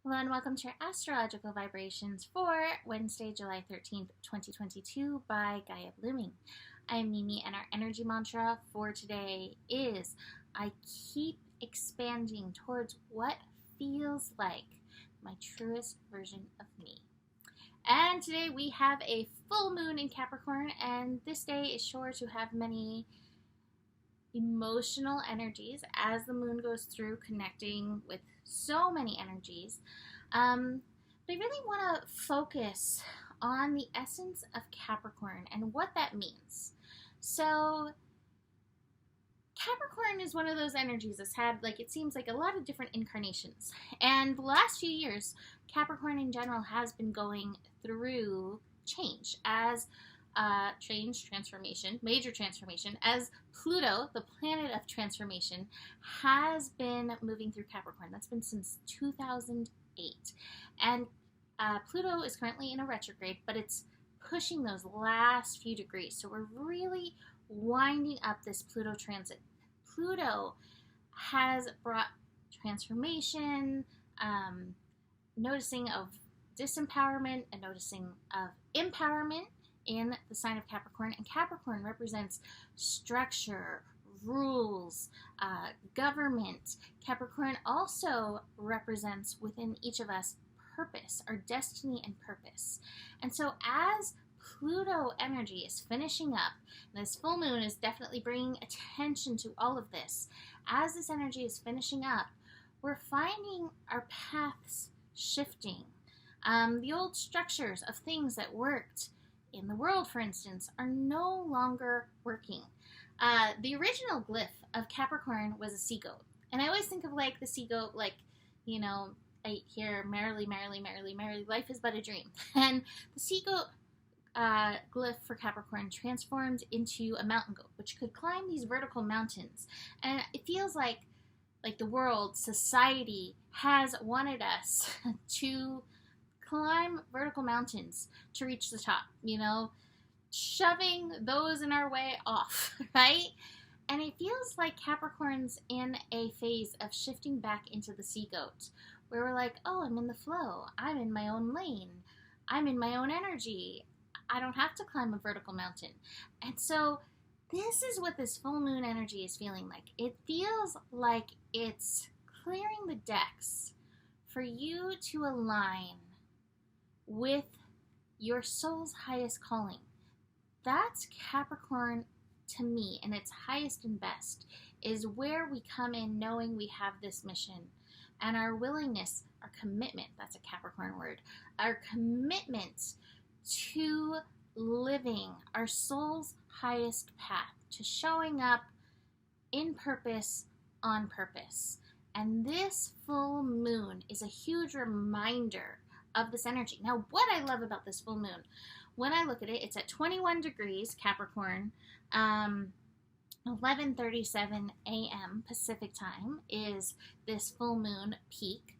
Hello and welcome to your astrological vibrations for Wednesday, July 13th, 2022 by Gaia Blooming. I'm Mimi and our energy mantra for today is I keep expanding towards what feels like my truest version of me. And today we have a full moon in Capricorn, and this day is sure to have many emotional energies as the moon goes through connecting with so many energies. But I really want to focus on the essence of Capricorn and what that means. So Capricorn is one of those energies that's had, it seems like a lot of different incarnations. And the last few years, Capricorn in general has been going through change as transformation, major transformation, as Pluto, the planet of transformation, has been moving through Capricorn. That's been since 2008. And Pluto is currently in a retrograde, but it's pushing those last few degrees. So we're really winding up this Pluto transit. Pluto has brought transformation, noticing of disempowerment, and noticing of empowerment in the sign of Capricorn. And Capricorn represents structure, rules, government. Capricorn also represents within each of us purpose, our destiny and purpose. And so as Pluto energy is finishing up, and this full moon is definitely bringing attention to all of this, as this energy is finishing up, we're finding our paths shifting. The old structures of things that worked in the world, for instance, are no longer working. The original glyph of Capricorn was a sea goat. And I always think of the sea goat, I hear merrily, merrily, merrily, merrily, life is but a dream. And the sea goat glyph for Capricorn transformed into a mountain goat, which could climb these vertical mountains. And it feels like the world, society, has wanted us to climb vertical mountains to reach the top, shoving those in our way off, right? And it feels like Capricorn's in a phase of shifting back into the sea goat, where we're like, oh, I'm in the flow. I'm in my own lane. I'm in my own energy. I don't have to climb a vertical mountain. And so this is what this full moon energy is feeling like. It feels like it's clearing the decks for you to align with your soul's highest calling. That's Capricorn to me, and its highest and best is where we come in knowing we have this mission, and our willingness, our commitment, that's a Capricorn word, our commitment to living our soul's highest path, to showing up in purpose, on purpose. And this full moon is a huge reminder of this energy. Now, what I love about this full moon, when I look at it, it's at 21 degrees Capricorn, 11:37 a.m. Pacific time is this full moon peak.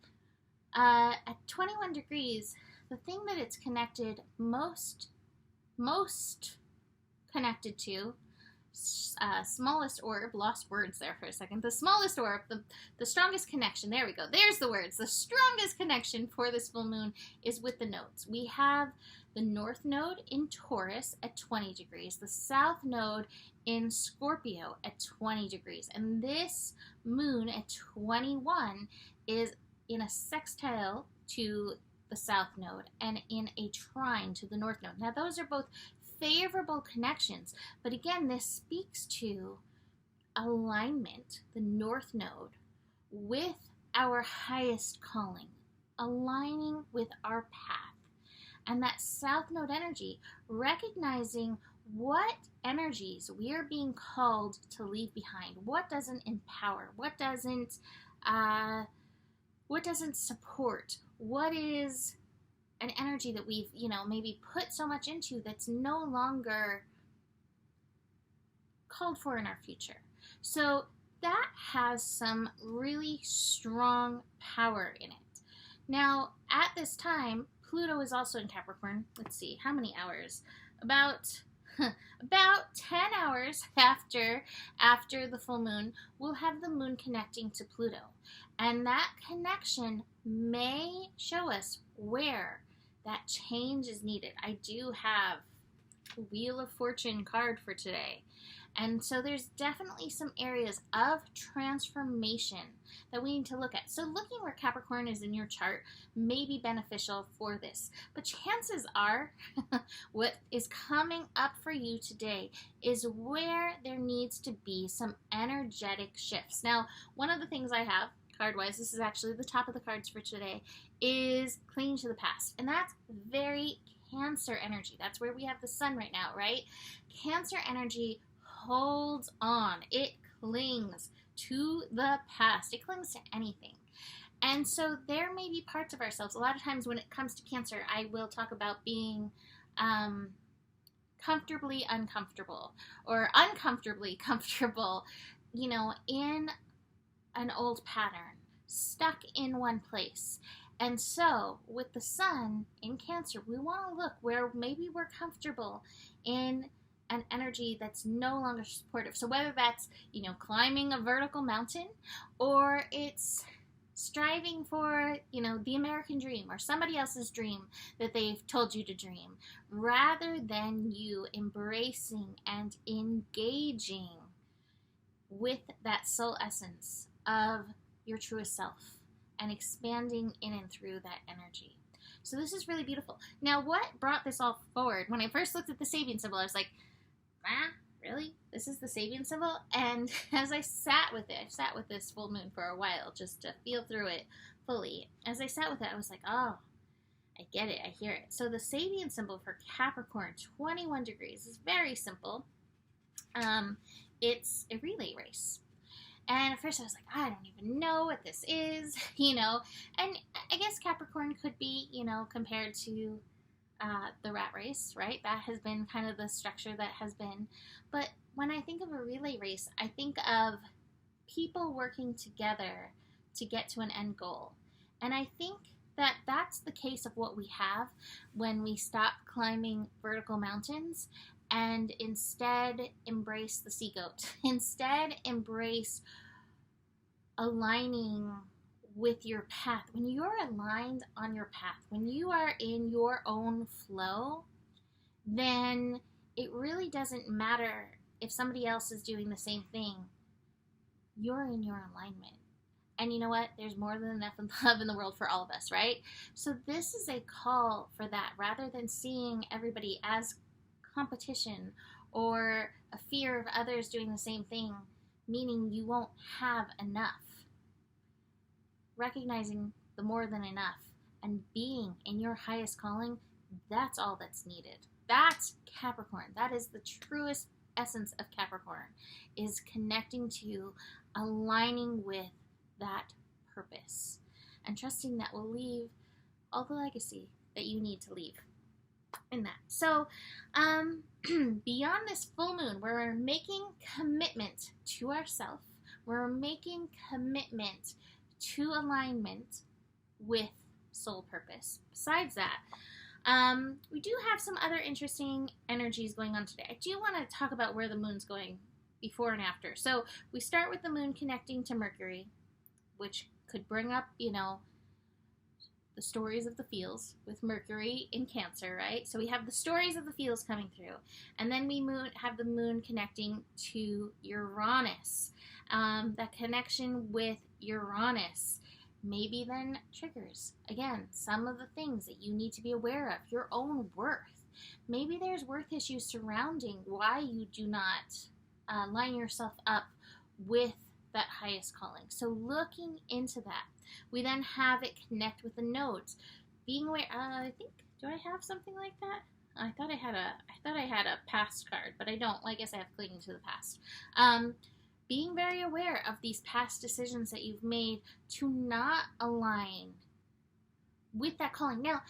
At 21 degrees, the thing that it's connected most connected to, smallest orb, lost words there for a second, the smallest orb, the strongest connection, there we go, there's the words, the strongest connection for this full moon is with the nodes. We have the north node in Taurus at 20 degrees, the south node in Scorpio at 20 degrees, and this moon at 21 is in a sextile to the south node and in a trine to the north node. Now those are both favorable connections, but again, this speaks to alignment, the north node, with our highest calling, aligning with our path. And that south node energy, recognizing what energies we are being called to leave behind, what doesn't empower, what doesn't support, what is an energy that we've, maybe put so much into that's no longer called for in our future. So that has some really strong power in it. Now, at this time, Pluto is also in Capricorn. Let's see, how many hours? About 10 hours after the full moon, we'll have the moon connecting to Pluto. And that connection may show us where that change is needed. I do have a Wheel of Fortune card for today. And so there's definitely some areas of transformation that we need to look at. So looking where Capricorn is in your chart may be beneficial for this. But chances are what is coming up for you today is where there needs to be some energetic shifts. Now, one of the things I have card-wise, this is actually the top of the cards for today, is clinging to the past. And that's very Cancer energy. That's where we have the sun right now, right? Cancer energy holds on. It clings to the past. It clings to anything. And so there may be parts of ourselves. A lot of times when it comes to Cancer, I will talk about being comfortably uncomfortable or uncomfortably comfortable, you know, in an old pattern, stuck in one place. And so with the sun in Cancer, we want to look where maybe we're comfortable in an energy that's no longer supportive. So whether that's, you know, climbing a vertical mountain, or it's striving for, you know, the American dream or somebody else's dream that they've told you to dream, rather than you embracing and engaging with that soul essence of your truest self and expanding in and through that energy. So this is really beautiful. Now, what brought this all forward? When I first looked at the Sabian symbol, I was like, really? This is the Sabian symbol? And as I sat with it, I sat with this full moon for a while just to feel through it fully. As I sat with it, I was like, oh, I get it, I hear it. So the Sabian symbol for Capricorn, 21 degrees, is very simple. It's a relay race. And at first I was like, I don't even know what this is, you know. And I guess Capricorn could be, you know, compared to the rat race, right? That has been kind of the structure that has been. But when I think of a relay race, I think of people working together to get to an end goal. And I think that that's the case of what we have when we stop climbing vertical mountains and instead embrace the sea goat. Instead embrace aligning with your path. When you're aligned on your path, when you are in your own flow, then it really doesn't matter if somebody else is doing the same thing. You're in your alignment. And you know what? There's more than enough love in the world for all of us, right? So this is a call for that, rather than seeing everybody as competition or a fear of others doing the same thing, meaning you won't have enough. Recognizing the more than enough and being in your highest calling, that's all that's needed. That's Capricorn. That is the truest essence of Capricorn, is connecting to, aligning with that purpose, and trusting that will leave all the legacy that you need to leave in that. So beyond this full moon, we're making commitment to ourselves. We're making commitment to alignment with soul purpose. Besides that, we do have some other interesting energies going on today. I do want to talk about where the moon's going before and after. So we start with the moon connecting to Mercury, which could bring up, you know, the stories of the feels with Mercury in Cancer, right? So we have the stories of the feels coming through. And then we have the moon connecting to Uranus. That connection with Uranus maybe then triggers, again, some of the things that you need to be aware of, your own worth. Maybe there's worth issues surrounding why you do not line yourself up with that highest calling. So looking into that. We then have it connect with the nodes. Being aware, I think, do I have something like that? I thought I had a past card, but I don't. Well, I guess I have clinging to the past. Being very aware of these past decisions that you've made to not align with that calling. Now,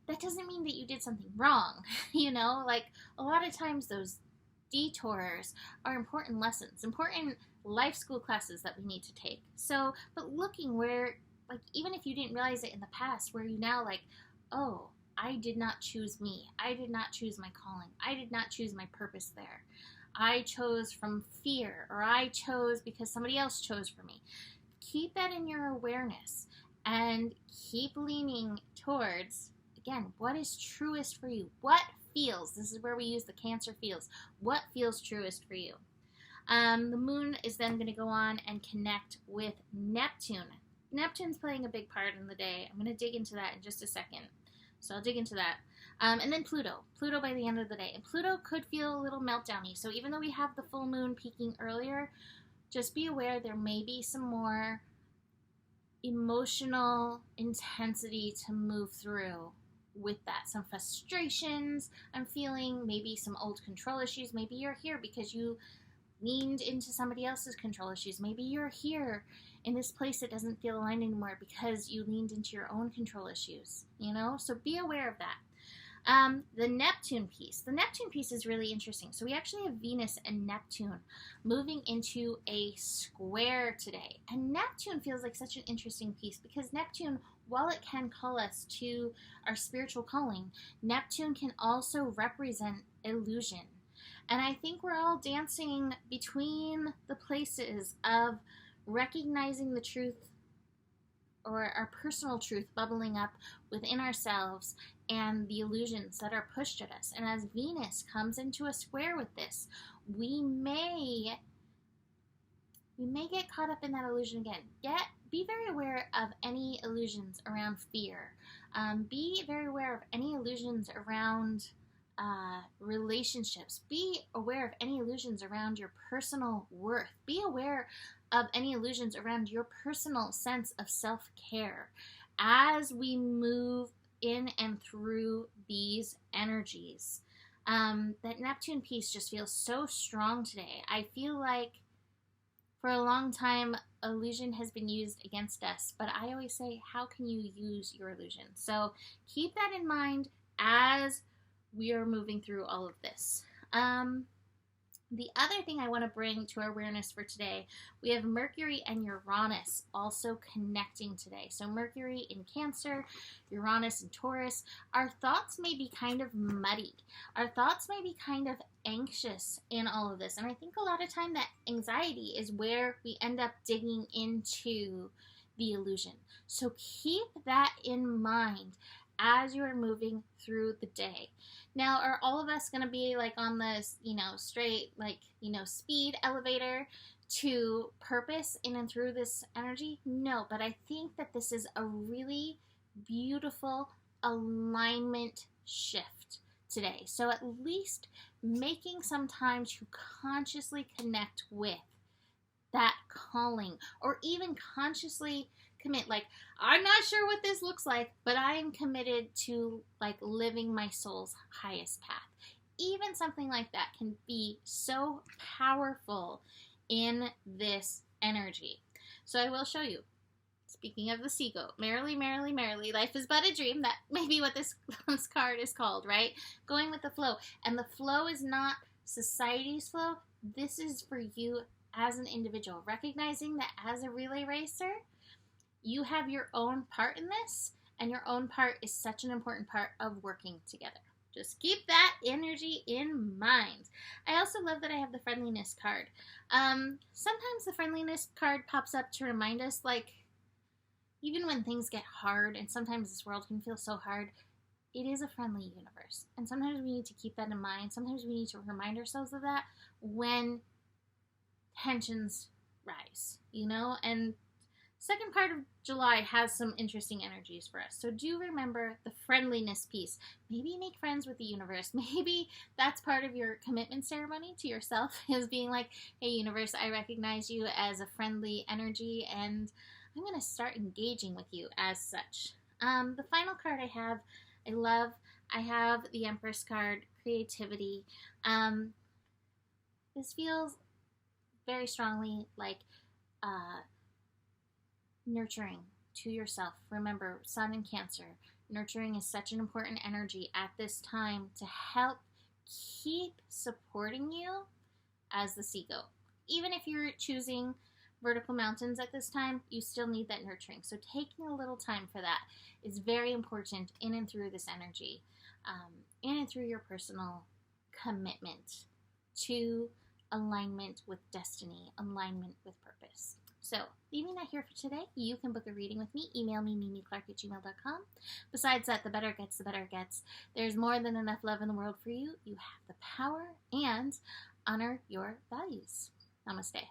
that doesn't mean that you did something wrong. You know, like a lot of times those detours are important lessons, important life school classes that we need to take. So, but looking where, like, even if you didn't realize it in the past, where you now like, oh, I did not choose me. I did not choose my calling. I did not choose my purpose there. I chose from fear, or I chose because somebody else chose for me. Keep that in your awareness and keep leaning towards, again, what is truest for you? What feels, this is where we use the Cancer feels, what feels truest for you? The moon is then going to go on and connect with Neptune. Neptune's playing a big part in the day. I'm going to dig into that in just a second. So I'll dig into that. And then Pluto. Pluto by the end of the day. And Pluto could feel a little meltdowny. So even though we have the full moon peaking earlier, just be aware there may be some more emotional intensity to move through with that. Some frustrations I'm feeling, maybe some old control issues. Maybe you're here because you leaned into somebody else's control issues. Maybe you're here in this place that doesn't feel aligned anymore because you leaned into your own control issues, you know? So be aware of that. The Neptune piece. The Neptune piece is really interesting. So we actually have Venus and Neptune moving into a square today. And Neptune feels like such an interesting piece because Neptune, while it can call us to our spiritual calling, Neptune can also represent illusion. And I think we're all dancing between the places of recognizing the truth or our personal truth bubbling up within ourselves and the illusions that are pushed at us. And as Venus comes into a square with this, we may get caught up in that illusion again. Yet, be very aware of any illusions around fear. Be very aware of any illusions around relationships. Be aware of any illusions around your personal worth. Be aware of any illusions around your personal sense of self-care as we move in and through these energies. That Neptune piece just feels so strong today. I feel like for a long time, illusion has been used against us, but I always say, how can you use your illusion? So keep that in mind as we are moving through all of this. The other thing I want to bring to our awareness for today, we have Mercury and Uranus also connecting today. So Mercury in Cancer, Uranus in Taurus. Our thoughts may be kind of muddy. Our thoughts may be kind of anxious in all of this. And I think a lot of time that anxiety is where we end up digging into the illusion. So keep that in mind as you are moving through the day. Now, are all of us going to be like on this, straight, speed elevator to purpose in and through this energy? No, but I think that this is a really beautiful alignment shift today. So at least making some time to consciously connect with that calling, or even consciously commit, like, I'm not sure what this looks like, but I am committed to living my soul's highest path. Even something like that can be so powerful in this energy. So I will show you. Speaking of the sea goat, merrily, merrily, merrily, life is but a dream. That may be what this card is called, right? Going with the flow. And the flow is not society's flow. This is for you as an individual. Recognizing that as a relay racer, you have your own part in this, and your own part is such an important part of working together. Just keep that energy in mind. I also love that I have the friendliness card. Sometimes the friendliness card pops up to remind us, even when things get hard, and sometimes this world can feel so hard, it is a friendly universe. And sometimes we need to keep that in mind. Sometimes we need to remind ourselves of that when tensions rise, and second part of July has some interesting energies for us. So do remember the friendliness piece. Maybe make friends with the universe. Maybe that's part of your commitment ceremony to yourself, is being like, hey, universe, I recognize you as a friendly energy, and I'm going to start engaging with you as such. The final card I have the Empress card, creativity. This feels very strongly like nurturing to yourself. Remember, Sun in Cancer. Nurturing is such an important energy at this time to help keep supporting you as the sea goat. Even if you're choosing vertical mountains at this time, you still need that nurturing. So taking a little time for that is very important in and through this energy, in and through your personal commitment to alignment with destiny, alignment with purpose. So, leaving that here for today. You can book a reading with me. Email me, mimiclark@gmail.com. Besides that, the better it gets, the better it gets. There's more than enough love in the world for you. You have the power, and honor your values. Namaste.